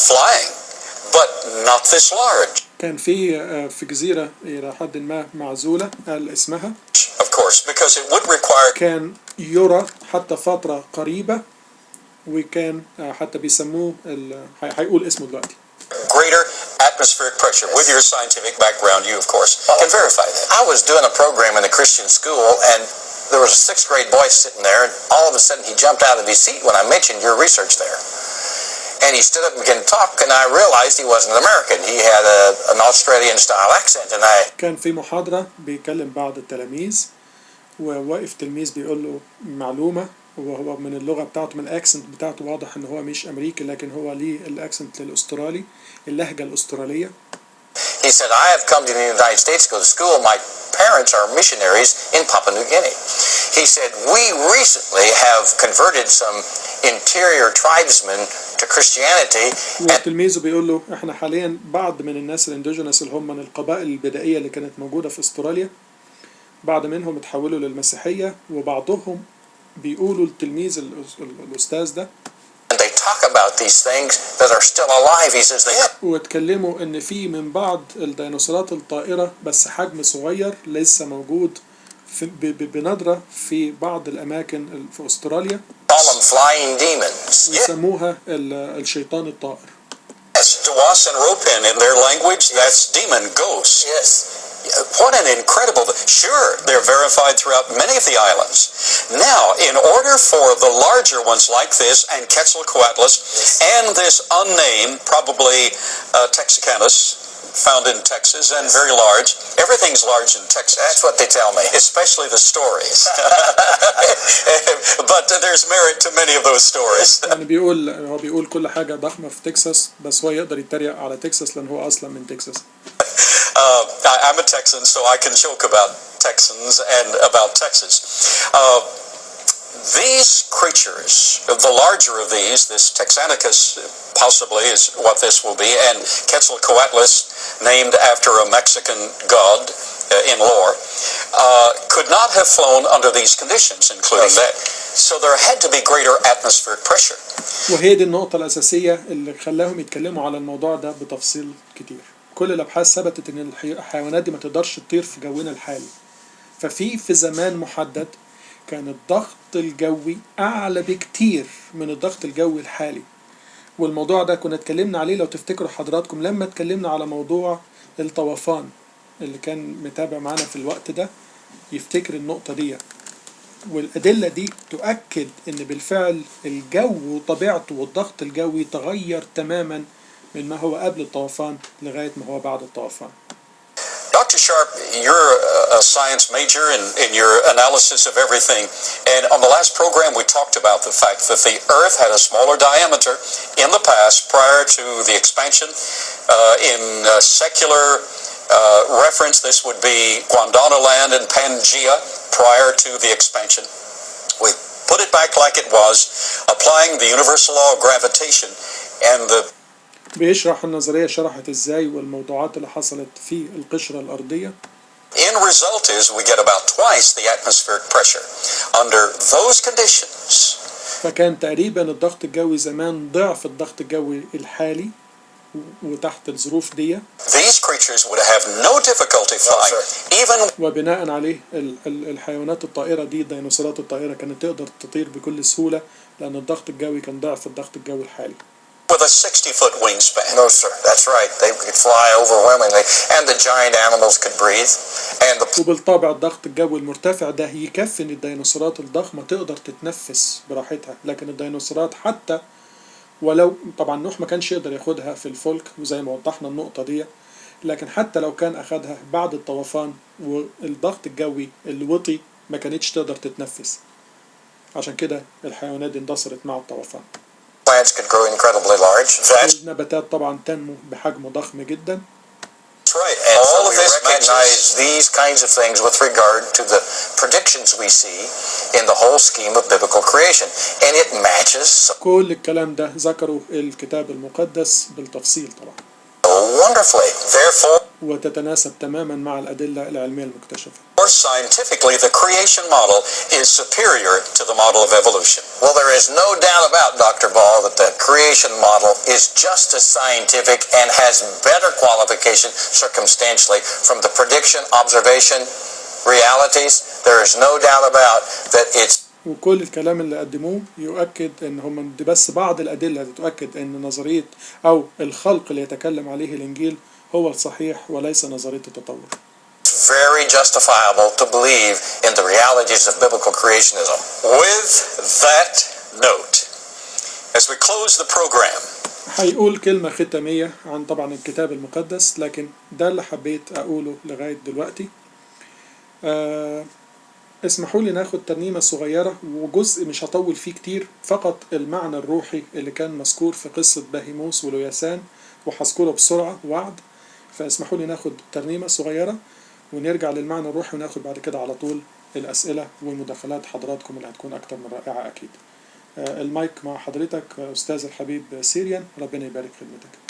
flying, but not this large. كان في جزيرة إلى حد ما معزولة قال اسمها. Of course, because it would require. كان يرى حتى فترة قريبة، وكان حتى بيسموه هيقول اسمه دلوقتي. Greater atmospheric pressure. With your scientific background, you of course can verify that. I was doing a program in a Christian school, and there was a 6th grade boy sitting there, and all of a sudden he jumped out of his seat when I mentioned your research there. And he stood up and began to talk, and I realized he wasn't American. He had an Australian style accent, and I. كان في محاضرة بيكلم بعض التلاميذ، وواقف تلميذ بيقول له معلومة، وهو من اللغة بتاعته، من الأكسنت بتاعته واضح إن هو مش أمريكي، لكن هو ليه الأكسنت الأسترالي، اللهجة الأسترالية. He said, I have come to the United States to go to school. My parents are missionaries in Papua New Guinea. He said, we recently have converted some interior tribesmen to Christianity. والتلميذ بيقول له احنا حاليا بعض من الناس الانديجينس اللي هم من القبائل البدائية اللي كانت موجودة في استراليا، بعض منهم اتحولوا للمسيحية، وبعضهم بيقولوا التلميذ الأستاذ ده They talk about these things that are still alive. He says they. واتكلموا ان في من بعض الديناصورات الطائرة بس حجم صغير لسه موجود بندرة في بعض الأماكن في أستراليا. Call them flying demons. يسموها الشيطان الطائر. Tawas and Ropin in their language, that's demon ghosts. Yes. What an incredible. Sure, they're verified throughout many of the islands. Now, in order for the larger ones like this and Quetzalcoatlus and this unnamed, probably Texarkanus, found in Texas and very large. Everything's large in Texas. That's what they tell me. Especially the stories. But there's merit to many of those stories. يعني هو بيقول كل حاجة ضخمة في تكساس، بس هو يقدر يتريق على تكساس لأن هو أصلا من تكساس. I'm a Texan, so I can joke about Texans and about Texas. These creatures, the larger of these, this Texanicus possibly is what this will be, and Quetzalcoatlus, named after a Mexican god in lore, could not have flown under these conditions, including that. So there had to be greater atmospheric pressure. وهي دي النقطة الأساسية اللي خلاهم يتكلموا على الموضوع ده بتفصيل كتير. كل الأبحاث ثبتت إن الحيوانات دي ما تقدرش تطير في جونا الحالي. في زمان محدد كان الضغط الجوي أعلى بكتير من الضغط الجوي الحالي، والموضوع ده كنا اتكلمنا عليه لو تفتكروا حضراتكم لما اتكلمنا على موضوع الطوفان. اللي كان متابع معنا في الوقت ده يفتكر النقطة دي، والأدلة دي تؤكد إن بالفعل الجو وطبيعته والضغط الجوي تغير تماما من ما هو قبل الطوفان لغاية ما هو بعد الطوفان. Dr. Sharp, you're a science major in your analysis of everything, and on the last program we talked about the fact that the Earth had a smaller diameter in the past prior to the expansion. In secular reference, this would be Gondwanaland and Pangaea prior to the expansion. We put it back like it was, applying the universal law of gravitation and the. بيشرح النظرية شرحت ازاي والموضوعات اللي حصلت في القشرة الأرضية. End result is we get about twice the atmospheric pressure under those conditions. فكان تقريبا الضغط الجوي زمان ضعف الضغط الجوي الحالي، وتحت الظروف دي. These creatures would have no difficulty flying, even. وبناء عليه الحيوانات الطائرة دي، الديناصورات الطائرة كانت تقدر تطير بكل سهولة لأن الضغط الجوي كان ضعف الضغط الجوي الحالي. With a 60-foot wingspan. No, sir. That's right. They could fly overwhelmingly, and the giant animals could breathe. And the. وبالطبع الضغط الجوي المرتفع ده يكفي إن الديناصورات الضخمة تقدر تتنفس براحتها، لكن الديناصورات حتى ولو طبعا نوح ما كانش يقدر ياخدها في الفلك وزي ما وضحنا النقطة دي، لكن حتى لو كان أخدها بعد الطوفان والضغط الجوي اللي وطي ما كانتش تقدر تتنفس. عشان كده الحيوانات دي اندثرت مع الطوفان. Plants could grow incredibly large. النباتات طبعا تنمو بحجم ضخم جدا. That's right. And all of this recognize these kinds of things with regard to the predictions we see in the whole scheme of biblical creation, and it matches. كل الكلام ده ذكره الكتاب المقدس بالتفصيل طبعا. Wonderfully. Therefore. وتتناسب تماما مع الأدلة العلمية المكتشفة. Of course, scientifically, the creation model is superior to the model of evolution. Well, there is no doubt about, Dr. Ball, that the creation model is just as scientific and has better qualification circumstantially from the prediction, observation, realities. There is no doubt about that it's وكل الكلام اللي قدموه يؤكد ان هم دي بس بعض الادله اللي تؤكد ان نظريه او الخلق اللي يتكلم عليه الانجيل هو الصحيح وليس نظريه التطور. very justifiable to believe in the realities of biblical creationism. With that note, as we close the program, هيقول كلمة ختامية عن طبعا الكتاب المقدس، لكن ده اللي حبيت أقوله لغاية دلوقتي. اسمحوا لي ناخد ترنيمة صغيرة وجزء مش هطول فيه كتير، فقط المعنى الروحي اللي كان مذكور في قصة بهيموث ولوياثان، وهذكره بسرعة وعد. فاسمحوا لي ناخد ترنيمة صغيرة ونرجع للمعنى الروحي، وناخد بعد كده على طول الأسئلة ومداخلات حضراتكم اللي هتكون أكتر من رائعة أكيد. المايك مع حضرتك أستاذ الحبيب سيريان، ربنا يبارك خدمتك.